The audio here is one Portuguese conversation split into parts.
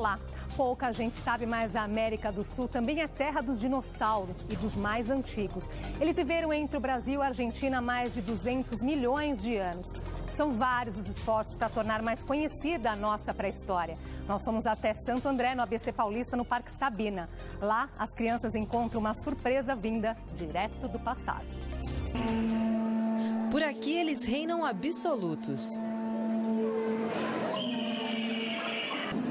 Olá! Pouca gente sabe, mas a América do Sul também é terra dos dinossauros e dos mais antigos. Eles viveram entre o Brasil e a Argentina há mais de 200 milhões de anos. São vários os esforços para tornar mais conhecida a nossa pré-história. Nós fomos até Santo André, no ABC Paulista, no Parque Sabina. Lá, as crianças encontram uma surpresa vinda direto do passado. Por aqui, eles reinam absolutos.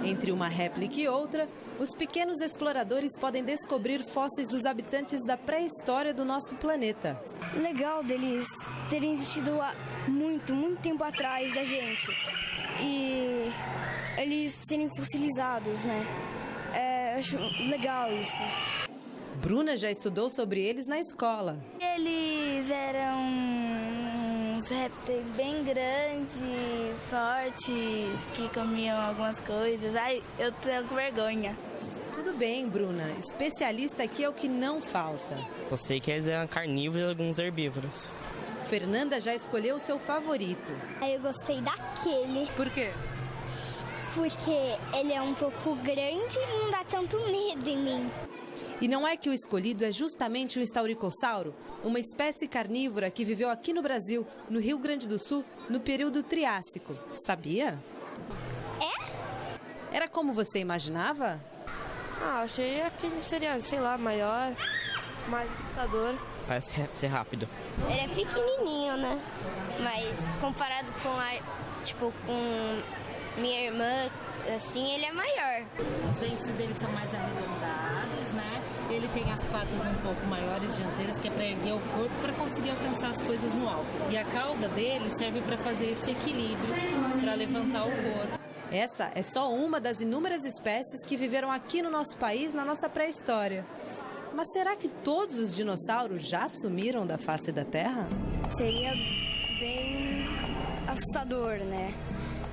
Entre uma réplica e outra, os pequenos exploradores podem descobrir fósseis dos habitantes da pré-história do nosso planeta. Legal deles terem existido há muito tempo atrás da gente. E eles serem fossilizados, né? Eu acho legal isso. Bruna já estudou sobre eles na escola. Eles eram répteis bem grandes, fortes, que comiam algumas coisas. Ai, eu tenho vergonha. Tudo bem, Bruna. Especialista aqui é o que não falta. Eu sei que eles eram carnívoros e alguns herbívoros. Fernanda já escolheu o seu favorito. Eu gostei daquele. Por quê? Porque ele é um pouco grande e não dá tanto medo em mim. E não é que o escolhido é justamente o Stauricossauro, uma espécie carnívora que viveu aqui no Brasil, no Rio Grande do Sul, no período Triássico. Sabia? É? Era como você imaginava? Achei que ele seria, sei lá, maior, mais assustador. Parece ser rápido. Ele é pequenininho, né? Mas comparado com minha irmã, assim, ele é maior. Os dentes dele são mais arredondados, né? Ele tem as patas um pouco maiores dianteiras, que é para erguer o corpo para conseguir alcançar as coisas no alto. E a cauda dele serve para fazer esse equilíbrio, para levantar o corpo. Essa é só uma das inúmeras espécies que viveram aqui no nosso país na nossa pré-história. Mas será que todos os dinossauros já sumiram da face da Terra? Seria bem assustador, né?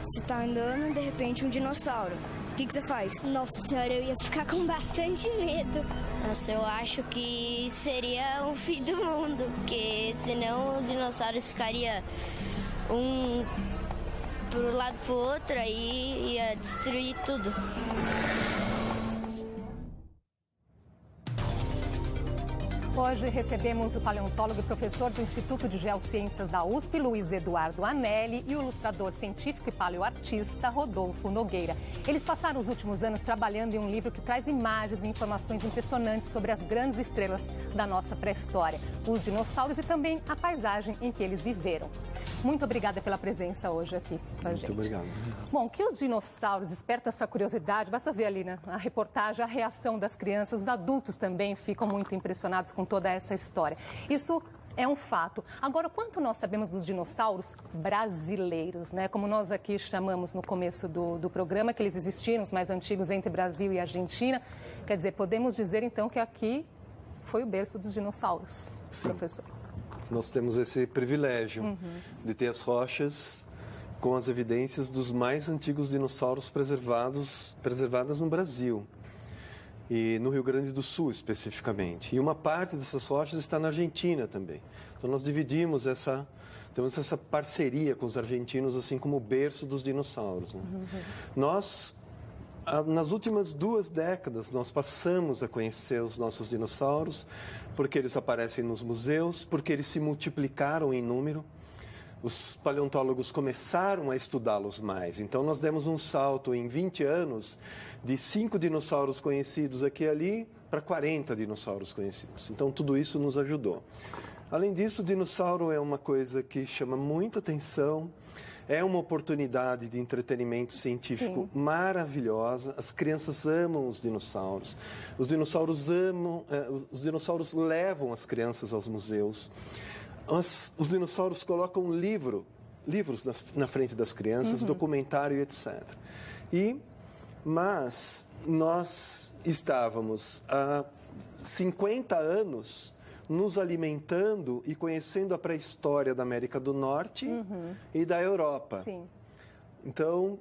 Você tá andando e de repente um dinossauro. O que você faz? Nossa senhora, eu ia ficar com bastante medo. Nossa, eu acho que seria o fim do mundo, porque senão os dinossauros ficariam um pro lado pro outro, aí ia destruir tudo. Hoje recebemos o paleontólogo e professor do Instituto de Geociências da USP, Luiz Eduardo Anelli, e o ilustrador científico e paleoartista Rodolfo Nogueira. Eles passaram os últimos anos trabalhando em um livro que traz imagens e informações impressionantes sobre as grandes estrelas da nossa pré-história, os dinossauros e também a paisagem em que eles viveram. Muito obrigada pela presença hoje aqui com a gente. Muito obrigado. Bom, que os dinossauros despertam essa curiosidade, basta ver ali, né, a reportagem, a reação das crianças, os adultos também ficam muito impressionados com toda essa história. Isso é um fato. Agora, quanto nós sabemos dos dinossauros brasileiros, né? Como nós aqui chamamos no começo do programa, que eles existiram, os mais antigos entre Brasil e Argentina. Quer dizer, podemos dizer então que aqui foi o berço dos dinossauros, Sim. Professor. Nós temos esse privilégio de ter as rochas com as evidências dos mais antigos dinossauros preservadas no Brasil. E no Rio Grande do Sul, especificamente. E uma parte dessas rochas está na Argentina também. Então, nós temos essa parceria com os argentinos, assim como o berço dos dinossauros. Né? Nós, nas últimas 2 décadas, nós passamos a conhecer os nossos dinossauros, porque eles aparecem nos museus, porque eles se multiplicaram em número. Os paleontólogos começaram a estudá-los mais. Então, nós demos um salto em 20 anos de 5 dinossauros conhecidos aqui e ali para 40 dinossauros conhecidos. Então, tudo isso nos ajudou. Além disso, o dinossauro é uma coisa que chama muita atenção. É uma oportunidade de entretenimento científico maravilhosa. As crianças amam os dinossauros. Os dinossauros levam as crianças aos museus. Os dinossauros colocam livros na frente das crianças, documentário, etc. Mas nós estávamos há 50 anos nos alimentando e conhecendo a pré-história da América do Norte e da Europa. Sim. Então,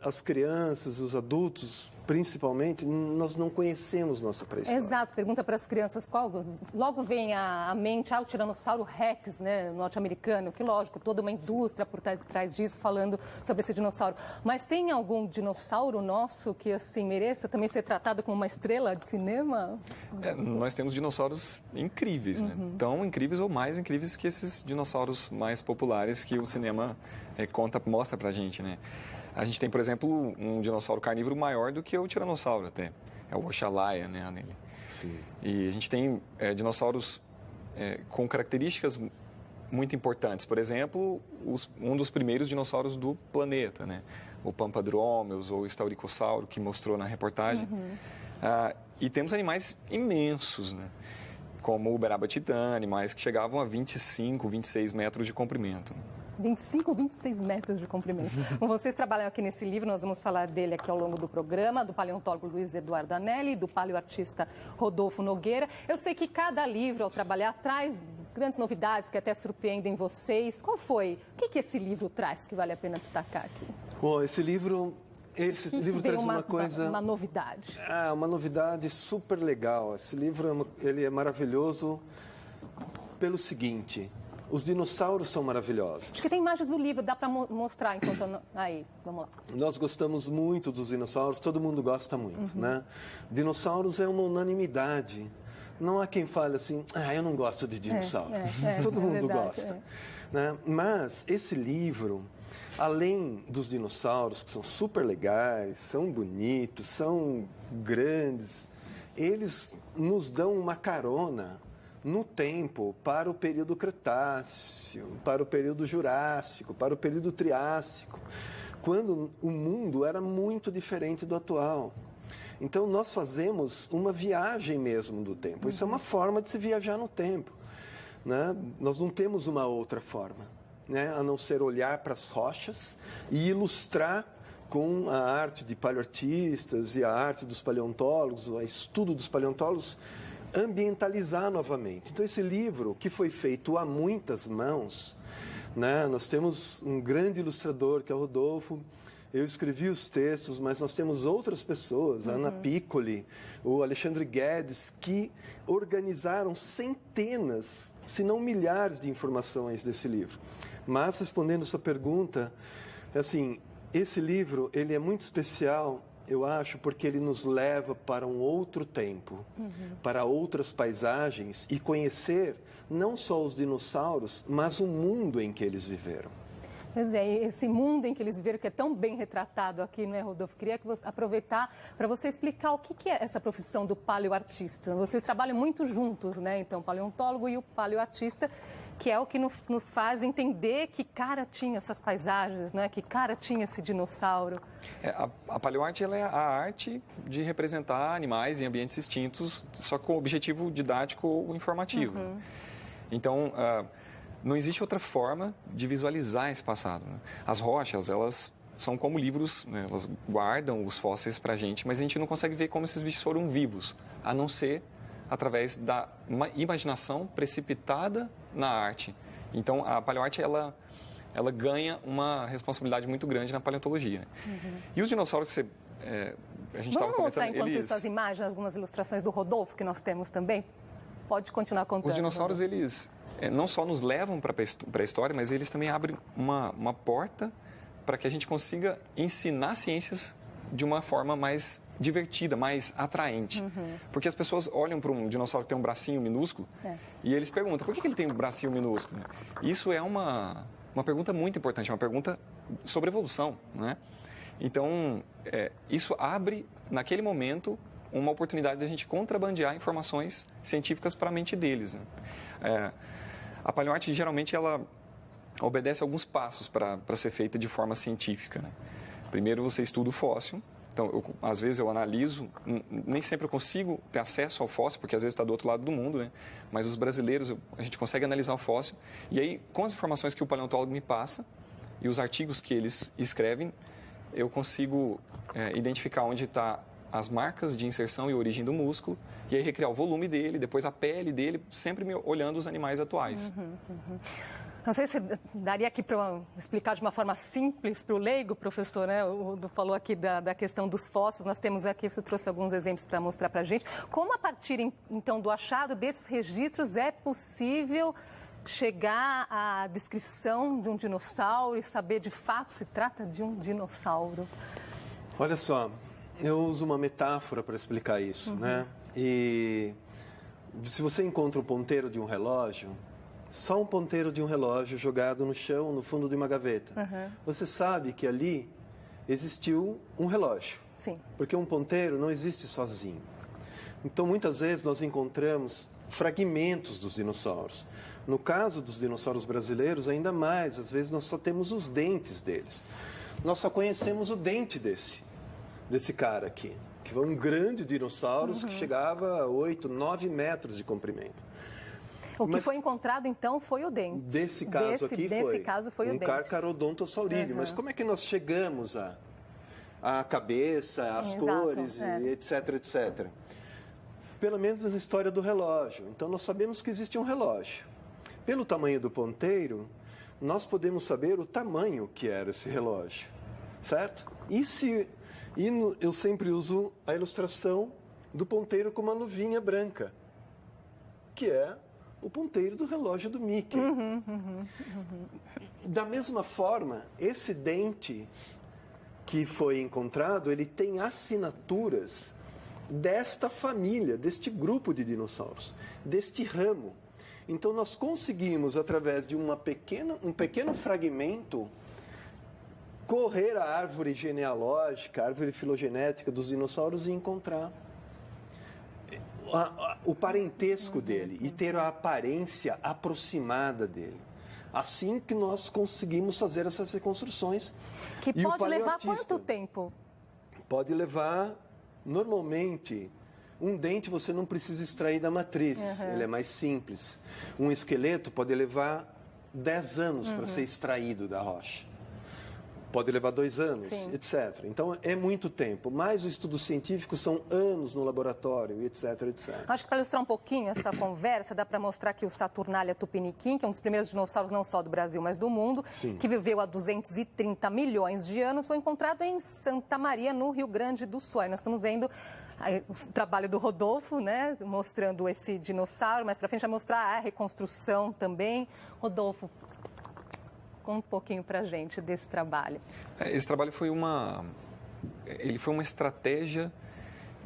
as crianças, os adultos principalmente, nós não conhecemos nossa pré-história. Exato, pergunta para as crianças qual. Logo vem à mente o Tiranossauro Rex, né, norte-americano, que lógico, toda uma indústria por trás disso falando sobre esse dinossauro. Mas tem algum dinossauro nosso que assim mereça também ser tratado como uma estrela de cinema? Nós temos dinossauros incríveis, né? Tão incríveis ou mais incríveis que esses dinossauros mais populares que o cinema mostra pra gente, né? A gente tem, por exemplo, um dinossauro carnívoro maior do que o tiranossauro até. É o Oxalaia, né, nele. Sim. E a gente tem dinossauros com características muito importantes. Por exemplo, um dos primeiros dinossauros do planeta, né? O Pampadromeus ou o Stauricossauro, que mostrou na reportagem. E temos animais imensos, né? Como o Uberaba titã, animais que chegavam a 25, 26 metros de comprimento. 25, 26 metros de comprimento. Bom, vocês trabalham aqui nesse livro, nós vamos falar dele aqui ao longo do programa, do paleontólogo Luiz Eduardo Anelli, do paleoartista Rodolfo Nogueira. Eu sei que cada livro, ao trabalhar, traz grandes novidades que até surpreendem vocês. Qual foi? O que esse livro traz que vale a pena destacar aqui? Bom, esse livro traz uma coisa... Uma novidade. Uma novidade super legal. Esse livro ele é maravilhoso pelo seguinte... Os dinossauros são maravilhosos. Acho que tem imagens do livro, dá para mostrar enquanto... Aí, vamos lá. Nós gostamos muito dos dinossauros, todo mundo gosta muito, né? Dinossauros é uma unanimidade. Não há quem fale assim, eu não gosto de dinossauro. Todo mundo gosta. Né? Mas esse livro, além dos dinossauros, que são super legais, são bonitos, são grandes, eles nos dão uma carona no tempo para o período Cretáceo, para o período Jurássico, para o período Triássico, quando o mundo era muito diferente do atual. Então, nós fazemos uma viagem mesmo do tempo. Isso é uma forma de se viajar no tempo, né? Nós não temos uma outra forma, né? A não ser olhar para as rochas e ilustrar com a arte de paleoartistas e a arte dos paleontólogos, o estudo dos paleontólogos, ambientalizar novamente. Então, esse livro, que foi feito a muitas mãos, né? Nós temos um grande ilustrador, que é o Rodolfo. Eu escrevi os textos, mas nós temos outras pessoas, a Ana Piccoli, o Alexandre Guedes, que organizaram centenas, se não milhares de informações desse livro. Mas, respondendo a sua pergunta, assim, esse livro, ele é muito especial, eu acho, porque ele nos leva para um outro tempo, para outras paisagens e conhecer não só os dinossauros, mas o mundo em que eles viveram. Pois é, esse mundo em que eles viveram, que é tão bem retratado aqui, não é, Rodolfo? Queria aproveitar para você explicar o que é essa profissão do paleoartista. Vocês trabalham muito juntos, né? Então, o paleontólogo e o paleoartista, que é o que nos faz entender que cara tinha essas paisagens, né? Que cara tinha esse dinossauro. A paleoarte ela é a arte de representar animais em ambientes extintos, só com objetivo didático ou informativo. Então, não existe outra forma de visualizar esse passado, né? As rochas, elas são como livros, né? Elas guardam os fósseis para a gente, mas a gente não consegue ver como esses bichos foram vivos, a não ser através da imaginação precipitada na arte. Então, a paleoarte, ela ganha uma responsabilidade muito grande na paleontologia. E os dinossauros que a gente estava comentando... Vamos mostrar, enquanto isso, as imagens, algumas ilustrações do Rodolfo, que nós temos também? Pode continuar contando. Os dinossauros, eles não só nos levam para a história, mas eles também abrem uma porta para que a gente consiga ensinar ciências de uma forma mais divertida, mais atraente. Porque as pessoas olham para um dinossauro que tem um bracinho minúsculo e eles perguntam, por que ele tem um bracinho minúsculo? Isso é uma pergunta muito importante, é uma pergunta sobre evolução, né? Então, isso abre, naquele momento, uma oportunidade de a gente contrabandear informações científicas para a mente deles, né? A paleoarte, geralmente, ela obedece a alguns passos para ser feita de forma científica, né? Primeiro, você estuda o fóssil. Então, às vezes eu analiso, nem sempre eu consigo ter acesso ao fóssil, porque às vezes está do outro lado do mundo, né? Mas os brasileiros, a gente consegue analisar o fóssil. E aí, com as informações que o paleontólogo me passa e os artigos que eles escrevem, eu consigo identificar onde está as marcas de inserção e origem do músculo, e aí recriar o volume dele, depois a pele dele, sempre olhando os animais atuais. Não sei se daria aqui para explicar de uma forma simples para o leigo, professor, né? O Rodolfo falou aqui da questão dos fósseis, nós temos aqui, você trouxe alguns exemplos para mostrar para a gente. Como a partir, então, do achado desses registros é possível chegar à descrição de um dinossauro e saber de fato se trata de um dinossauro? Olha só, eu uso uma metáfora para explicar isso, né? E se você encontra o ponteiro de um relógio, só um ponteiro de um relógio jogado no chão, no fundo de uma gaveta. Você sabe que ali existiu um relógio. Sim. Porque um ponteiro não existe sozinho. Então, muitas vezes, nós encontramos fragmentos dos dinossauros. No caso dos dinossauros brasileiros, ainda mais. Às vezes, nós só temos os dentes deles. Nós só conhecemos o dente desse cara aqui, que foi um grande dinossauro que chegava a 8, 9 metros de comprimento. O que foi encontrado, então, foi o dente. Desse caso foi o dente. Um Carcharodontossaurídeo. Mas como é que nós chegamos à cabeça, às cores, etc, etc? Pelo menos na história do relógio. Então, nós sabemos que existe um relógio. Pelo tamanho do ponteiro, nós podemos saber o tamanho que era esse relógio, certo? Eu sempre uso a ilustração do ponteiro com uma luvinha branca, que é o ponteiro do relógio do Mickey. Da mesma forma, esse dente que foi encontrado, ele tem assinaturas desta família, deste grupo de dinossauros, deste ramo. Então, nós conseguimos, através de um pequeno fragmento, correr a árvore genealógica, a árvore filogenética dos dinossauros e encontrar o parentesco dele e ter a aparência aproximada dele. Assim que nós conseguimos fazer essas reconstruções. Que pode levar quanto tempo? Pode levar, normalmente, um dente você não precisa extrair da matriz, ele é mais simples. Um esqueleto pode levar 10 anos para ser extraído da rocha. Pode levar 2 anos, etc. Então, é muito tempo. Mas o estudo científico são anos no laboratório, etc, etc. Acho que para ilustrar um pouquinho essa conversa, dá para mostrar aqui o Saturnalia tupiniquim, que é um dos primeiros dinossauros não só do Brasil, mas do mundo, que viveu há 230 milhões de anos, foi encontrado em Santa Maria, no Rio Grande do Sul. Aí nós estamos vendo o trabalho do Rodolfo, né, mostrando esse dinossauro. Mais para frente vai mostrar a reconstrução também. Rodolfo, conta um pouquinho para a gente desse trabalho. Esse trabalho foi uma estratégia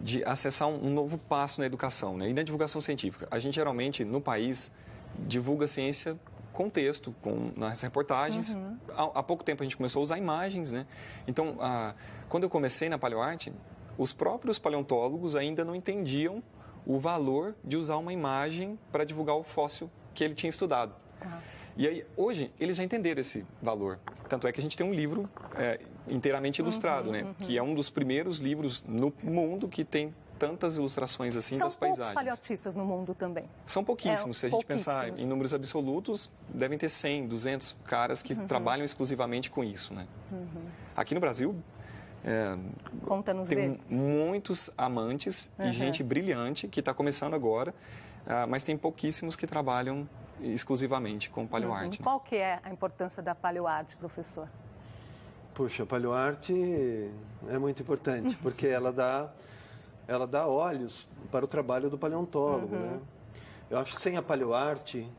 de acessar um novo passo na educação, né? E na divulgação científica. A gente geralmente, no país, divulga ciência com texto, nas reportagens. Há pouco tempo a gente começou a usar imagens, né? Então, quando eu comecei na paleoarte, os próprios paleontólogos ainda não entendiam o valor de usar uma imagem para divulgar o fóssil que ele tinha estudado. E aí, hoje, eles já entenderam esse valor. Tanto é que a gente tem um livro inteiramente ilustrado, né? Que é um dos primeiros livros no mundo que tem tantas ilustrações assim das paisagens. São poucos paleotistas no mundo também. São pouquíssimos. Se a gente pensar em números absolutos, devem ter 100, 200 caras que trabalham exclusivamente com isso, né? Aqui no Brasil, tem muitos amantes e gente brilhante que está começando agora, mas tem pouquíssimos que trabalham exclusivamente com paleoarte. Qual que é a importância da paleoarte, professor? Puxa, a paleoarte é muito importante, porque ela dá olhos para o trabalho do paleontólogo, né? Eu acho que sem a paleoarte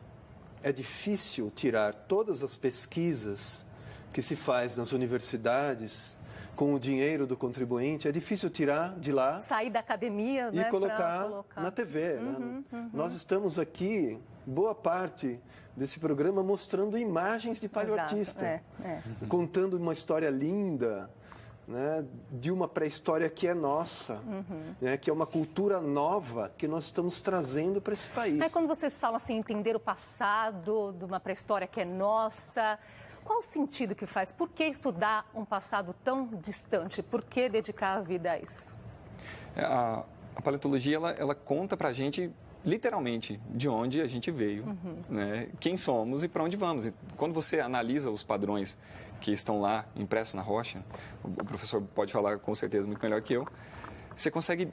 é difícil tirar todas as pesquisas que se faz nas universidades com o dinheiro do contribuinte, é difícil tirar de lá... Sair da academia, e colocar na TV. Né? Nós estamos aqui, boa parte desse programa, mostrando imagens de paleoartista. Contando uma história linda, né, de uma pré-história que é nossa, né, que é uma cultura nova que nós estamos trazendo para esse país. Aí quando vocês falam assim, entender o passado de uma pré-história que é nossa... Qual o sentido que faz? Por que estudar um passado tão distante? Por que dedicar a vida a isso? A paleontologia, ela conta para a gente, literalmente, de onde a gente veio, né? Quem somos e para onde vamos. E quando você analisa os padrões que estão lá impressos na rocha, o professor pode falar com certeza muito melhor que eu, você consegue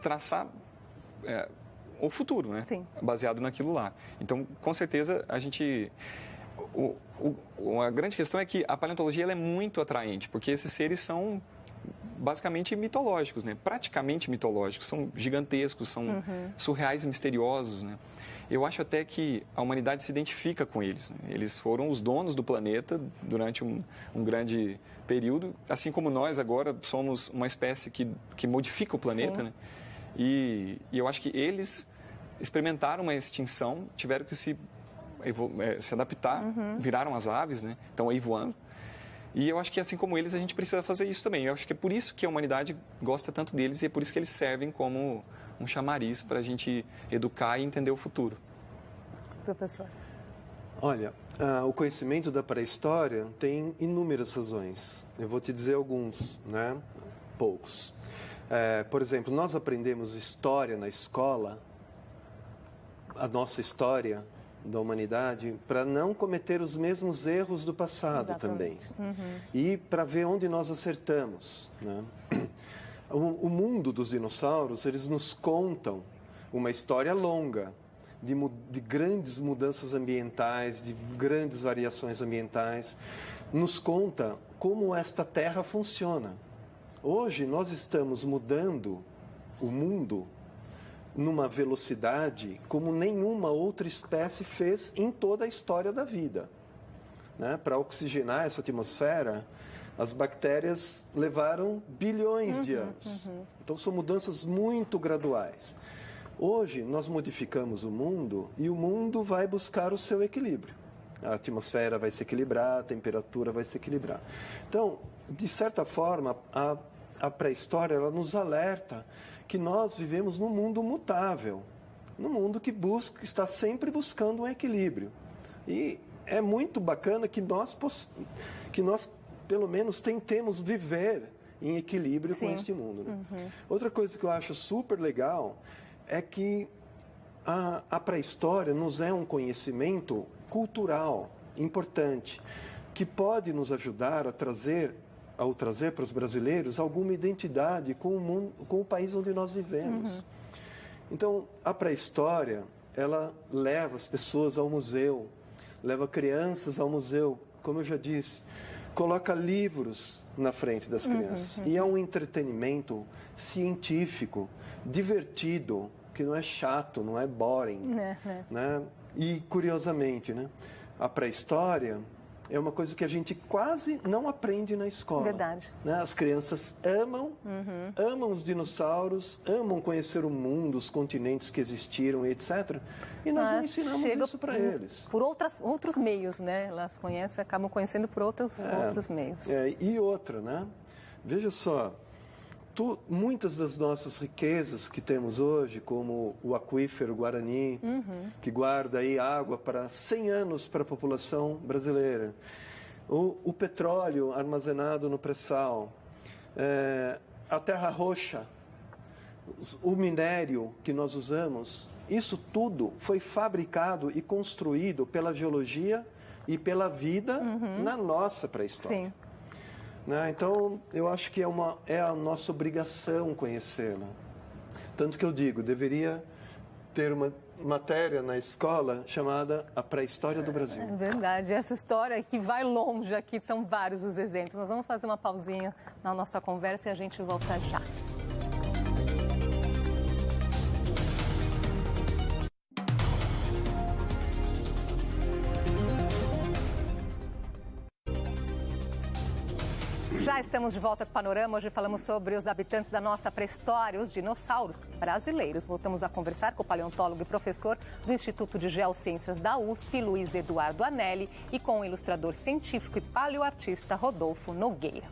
traçar o futuro, né? Sim. Baseado naquilo lá. Então, com certeza, a gente... A grande questão é que a paleontologia ela é muito atraente, porque esses seres são basicamente mitológicos, né? Praticamente mitológicos, são gigantescos, são surreais e misteriosos, né? Eu acho até que a humanidade se identifica com eles, né? Eles foram os donos do planeta durante um grande período, assim como nós agora somos uma espécie que modifica o planeta, né? E eu acho que eles experimentaram uma extinção, tiveram que se adaptar, viraram as aves, né? Estão aí voando. E eu acho que, assim como eles, a gente precisa fazer isso também. Eu acho que é por isso que a humanidade gosta tanto deles e é por isso que eles servem como um chamariz para a gente educar e entender o futuro. Professor. Olha, o conhecimento da pré-história tem inúmeras razões. Eu vou te dizer alguns, né? Poucos. Por exemplo, nós aprendemos história na escola, a nossa história da humanidade, para não cometer os mesmos erros do passado. Exatamente. Também. E para ver onde nós acertamos, né? O mundo dos dinossauros, eles nos contam uma história longa de grandes mudanças ambientais, de grandes variações ambientais. Nos conta como esta Terra funciona. Hoje nós estamos mudando o mundo numa velocidade como nenhuma outra espécie fez em toda a história da vida, né? Para oxigenar essa atmosfera, as bactérias levaram bilhões de anos. Então são mudanças muito graduais. Hoje nós modificamos o mundo e o mundo vai buscar o seu equilíbrio. A atmosfera vai se equilibrar, a temperatura vai se equilibrar. Então, de certa forma, a pré-história ela nos alerta que nós vivemos num mundo mutável, num mundo que está sempre buscando um equilíbrio. E é muito bacana que nós pelo menos, tentemos viver em equilíbrio com este mundo, né? Outra coisa que eu acho super legal é que a pré-história nos é um conhecimento cultural importante, que pode nos ajudar a trazer para os brasileiros alguma identidade com o mundo, com o país onde nós vivemos. Então, a pré-história, ela leva as pessoas ao museu, leva crianças ao museu, como eu já disse, coloca livros na frente das crianças. E é um entretenimento científico, divertido, que não é chato, não é boring. Né? E, curiosamente, né, a pré-história é uma coisa que a gente quase não aprende na escola. Verdade. Né? As crianças amam os dinossauros, amam conhecer o mundo, os continentes que existiram, etc. E nós não ensinamos isso para eles. Por outros meios, né? Elas conhecem, acabam conhecendo por outros meios. E outra, né? Veja só, muitas das nossas riquezas que temos hoje, como o aquífero Guarani, que guarda aí água para 100 anos para a população brasileira, o petróleo armazenado no pré-sal, a terra roxa, o minério que nós usamos, isso tudo foi fabricado e construído pela geologia e pela vida na nossa pré-história. Sim. Né? Então, eu acho que é a nossa obrigação conhecê-la. Tanto que eu digo, deveria ter uma matéria na escola chamada A Pré-História do Brasil. É verdade, essa história que vai longe aqui, são vários os exemplos. Nós vamos fazer uma pausinha na nossa conversa e a gente volta já. Já estamos de volta com o Panorama. Hoje falamos sobre os habitantes da nossa pré-história, os dinossauros brasileiros. Voltamos a conversar com o paleontólogo e professor do Instituto de Geociências da USP, Luiz Eduardo Anelli, e com o ilustrador científico e paleoartista Rodolfo Nogueira.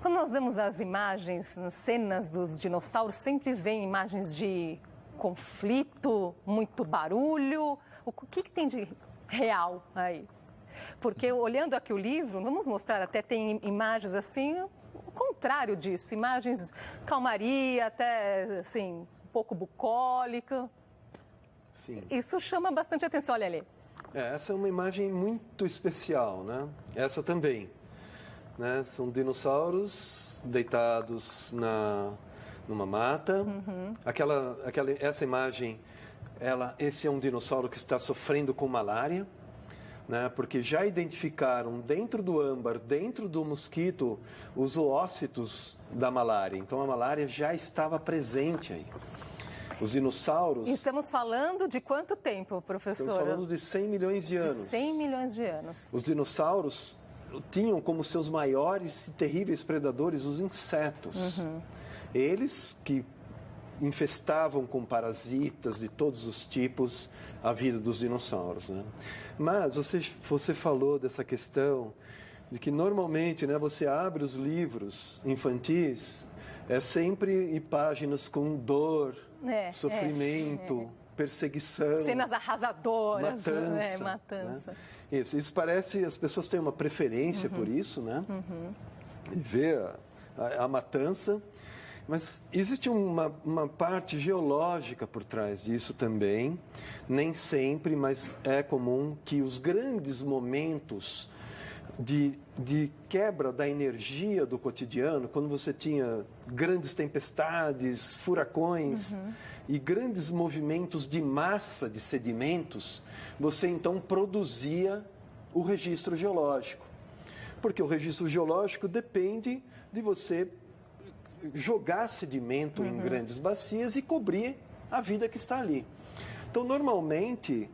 Quando nós vemos as imagens, as cenas dos dinossauros, sempre vem imagens de conflito, muito barulho. O que tem de real aí? Porque olhando aqui o livro, vamos mostrar, até tem imagens assim, o contrário disso, imagens calmaria, até assim, um pouco bucólica. Sim. Isso chama bastante atenção, olha ali. Essa é uma imagem muito especial, né? Essa também, né? São dinossauros deitados numa mata. Essa imagem, esse é um dinossauro que está sofrendo com malária. né? Porque já identificaram dentro do âmbar, dentro do mosquito, os oócitos da malária. Então a malária já estava presente aí. Os dinossauros... Estamos falando de quanto tempo, professor? Estamos falando de 100 milhões de anos. 100 milhões de anos. Os dinossauros tinham como seus maiores e terríveis predadores os insetos. Eles que infestavam com parasitas de todos os tipos a vida dos dinossauros, né? Mas você falou dessa questão de que normalmente, né, você abre os livros infantis, é sempre em páginas com dor, sofrimento, perseguição, cenas arrasadoras, matança. Né? Isso parece, as pessoas têm uma preferência por isso, né? E ver a matança. Mas existe uma parte geológica por trás disso também, nem sempre, mas é comum que os grandes momentos de quebra da energia do cotidiano, quando você tinha grandes tempestades, furacões e grandes movimentos de massa de sedimentos, você então produzia o registro geológico. Porque o registro geológico depende de você jogar sedimento em grandes bacias e cobrir a vida que está ali. Então, normalmente,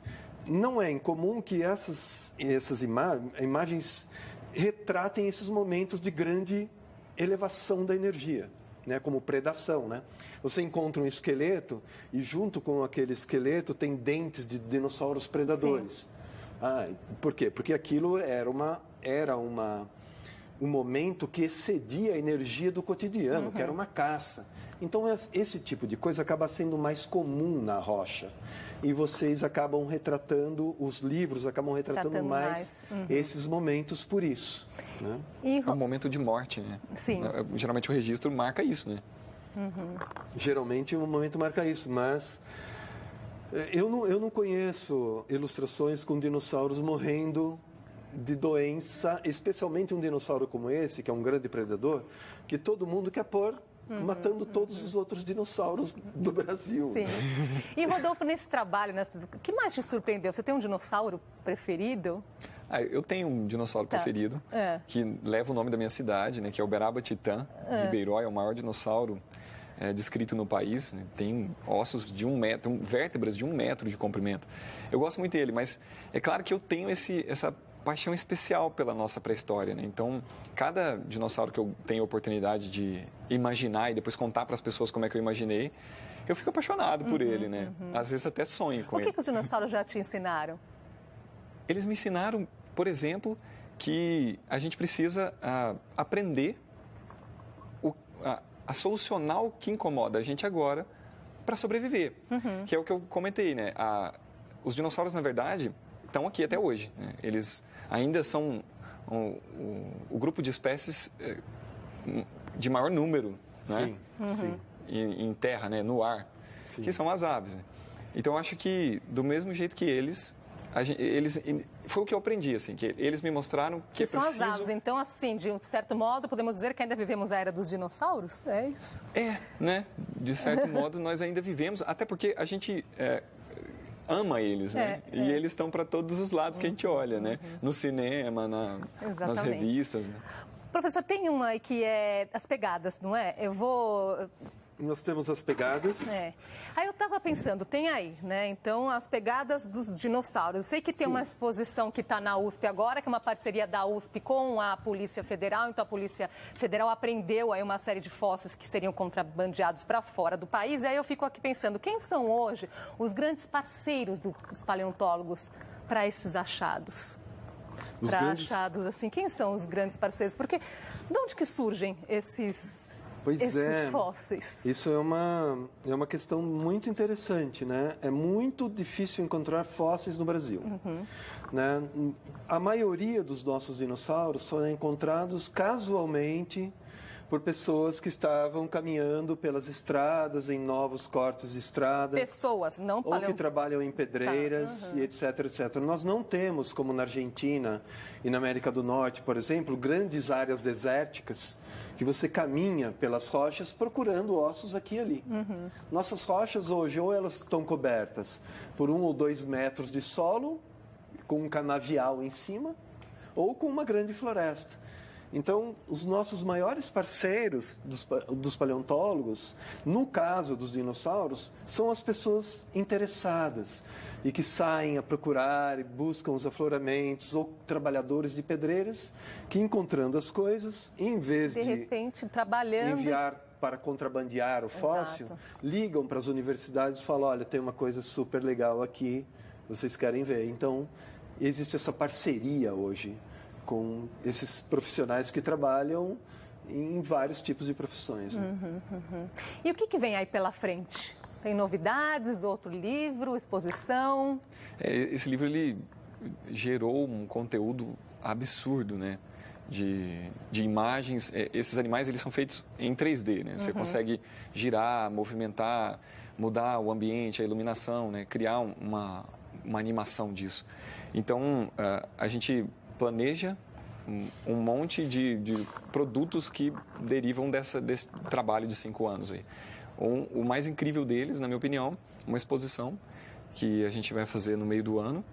não é incomum que essas imagens retratem esses momentos de grande elevação da energia, né? Como predação, né? Você encontra um esqueleto e junto com aquele esqueleto tem dentes de dinossauros predadores. Por quê? Porque aquilo era um momento que excedia a energia do cotidiano, que era uma caça. Então, esse tipo de coisa acaba sendo mais comum na rocha. E vocês acabam retratando, os livros acabam retratando mais esses momentos por isso. Né? É um momento de morte, né? Sim. Geralmente o registro marca isso, né? Geralmente o momento marca isso, mas eu não conheço ilustrações com dinossauros morrendo de doença, especialmente um dinossauro como esse, que é um grande predador, que todo mundo quer pôr matando todos os outros dinossauros do Brasil. Sim. E, Rodolfo, nesse trabalho, o que mais te surpreendeu? Você tem um dinossauro preferido? Eu tenho um dinossauro preferido, que leva o nome da minha cidade, né, que é o Uberaba Titã, de Beiró, é o maior dinossauro descrito no país, né? Tem ossos de 1 metro, vértebras de 1 metro de comprimento. Eu gosto muito dele, mas é claro que eu tenho essa paixão especial pela nossa pré-história, né? Então, cada dinossauro que eu tenho a oportunidade de imaginar e depois contar para as pessoas como é que eu imaginei, eu fico apaixonado por ele, né? Às vezes até sonho com ele. O que os dinossauros já te ensinaram? Eles me ensinaram, por exemplo, que a gente precisa aprender a solucionar o que incomoda a gente agora para sobreviver, que é o que eu comentei, né? Os dinossauros, na verdade, estão aqui até hoje, né? Eles ainda são o grupo de espécies de maior número, né? Sim. Em terra, né? No ar, que são as aves, né? Então, eu acho que, do mesmo jeito que eles foi o que eu aprendi, assim, que eles me mostraram que é são preciso... as aves. Então, assim, de um certo modo, podemos dizer que ainda vivemos a era dos dinossauros? É isso? Né? De certo modo, nós ainda vivemos, até porque a gente... ama eles, né? E eles estão para todos os lados que a gente olha, né? No cinema, nas revistas, né? Professor, tem uma aí que é as pegadas, não é? Nós temos as pegadas. Aí eu estava pensando, tem aí, né? Então, as pegadas dos dinossauros. Eu sei que tem uma exposição que está na USP agora, que é uma parceria da USP com a Polícia Federal. Então, a Polícia Federal apreendeu aí uma série de fósseis que seriam contrabandeados para fora do país. E aí eu fico aqui pensando, quem são hoje os grandes parceiros dos paleontólogos para esses achados? Achados, assim, quem são os grandes parceiros? Porque de onde que surgem esses fósseis? Isso é uma questão muito interessante, né? É muito difícil encontrar fósseis no Brasil. Né? A maioria dos nossos dinossauros foram encontrados casualmente por pessoas que estavam caminhando pelas estradas, em novos cortes de estrada. Pessoas, não ou que trabalham em pedreiras, e etc, etc. Nós não temos, como na Argentina e na América do Norte, por exemplo, grandes áreas desérticas que você caminha pelas rochas procurando ossos aqui e ali. Nossas rochas hoje, ou elas estão cobertas por 1 ou 2 metros de solo, com um canavial em cima ou com uma grande floresta. Então, os nossos maiores parceiros dos paleontólogos, no caso dos dinossauros, são as pessoas interessadas e que saem a procurar e buscam os afloramentos, ou trabalhadores de pedreiras que, encontrando as coisas, em vez de repente, trabalhando, enviar para contrabandear o fóssil, ligam para as universidades e falam, olha, tem uma coisa super legal aqui, vocês querem ver. Então, existe essa parceria hoje com esses profissionais que trabalham em vários tipos de profissões. Né? E o que vem aí pela frente? Tem novidades, outro livro, exposição? Esse livro ele gerou um conteúdo absurdo, né? De imagens. Esses animais eles são feitos em 3D, né? Você consegue girar, movimentar, mudar o ambiente, a iluminação, né? Criar uma animação disso. Então, a gente planeja um monte de produtos que derivam desse trabalho de 5 anos aí. O mais incrível deles, na minha opinião, uma exposição que a gente vai fazer no meio do ano.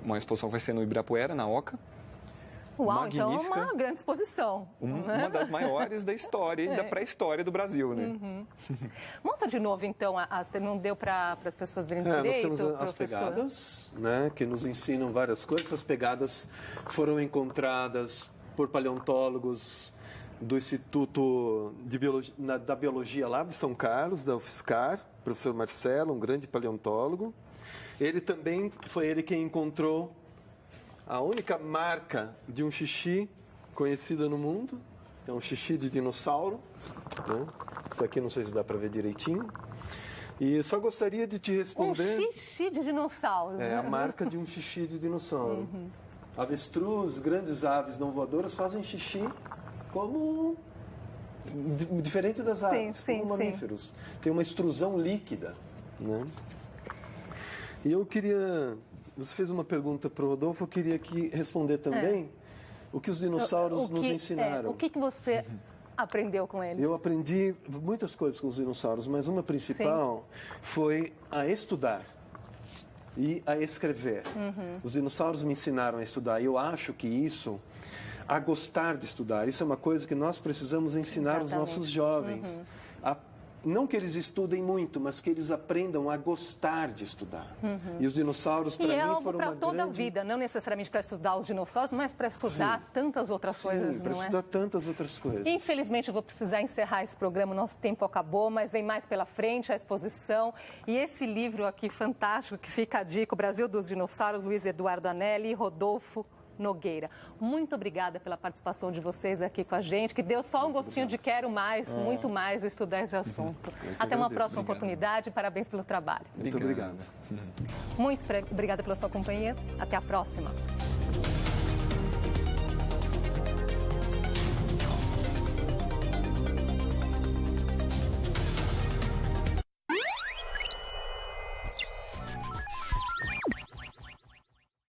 Uma exposição que vai ser no Ibirapuera, na Oca. Uau, magnífica. Então é uma grande exposição. Uma das maiores da história e da pré-história do Brasil, né? Mostra de novo, então, não deu para as pessoas verem direito, nós temos as pegadas, né, que nos ensinam várias coisas. Essas pegadas foram encontradas por paleontólogos do Instituto da Biologia lá de São Carlos, da UFSCar, professor Marcelo, um grande paleontólogo. Ele também foi ele quem encontrou a única marca de um xixi conhecida no mundo. É um xixi de dinossauro. Né? Isso aqui não sei se dá para ver direitinho. E eu só gostaria de te responder... Um xixi de dinossauro. É a marca de um xixi de dinossauro. Avestruz, grandes aves não voadoras fazem xixi como... diferente das aves, como mamíferos. Tem uma extrusão líquida. Né? E eu queria... Você fez uma pergunta para o Rodolfo, eu queria aqui responder também o que os dinossauros nos ensinaram. O que você aprendeu com eles? Eu aprendi muitas coisas com os dinossauros, mas uma principal foi a estudar e a escrever. Os dinossauros me ensinaram a estudar e eu acho que isso, a gostar de estudar, isso é uma coisa que nós precisamos ensinar aos nossos jovens. Não que eles estudem muito, mas que eles aprendam a gostar de estudar. E os dinossauros, para mim, foram uma grande... E é algo para toda a vida, não necessariamente para estudar os dinossauros, mas para estudar tantas outras coisas, Sim, para não estudar tantas outras coisas. Infelizmente, eu vou precisar encerrar esse programa, o nosso tempo acabou, mas vem mais pela frente a exposição. E esse livro aqui, fantástico, que fica a dica, O Brasil dos Dinossauros, Luiz Eduardo Anelli e Rodolfo Nogueira. Muito obrigada pela participação de vocês aqui com a gente, que deu só um gostinho de quero mais, muito mais estudar esse assunto. Até uma próxima oportunidade e parabéns pelo trabalho. Muito obrigado. Muito obrigada pela sua companhia. Até a próxima.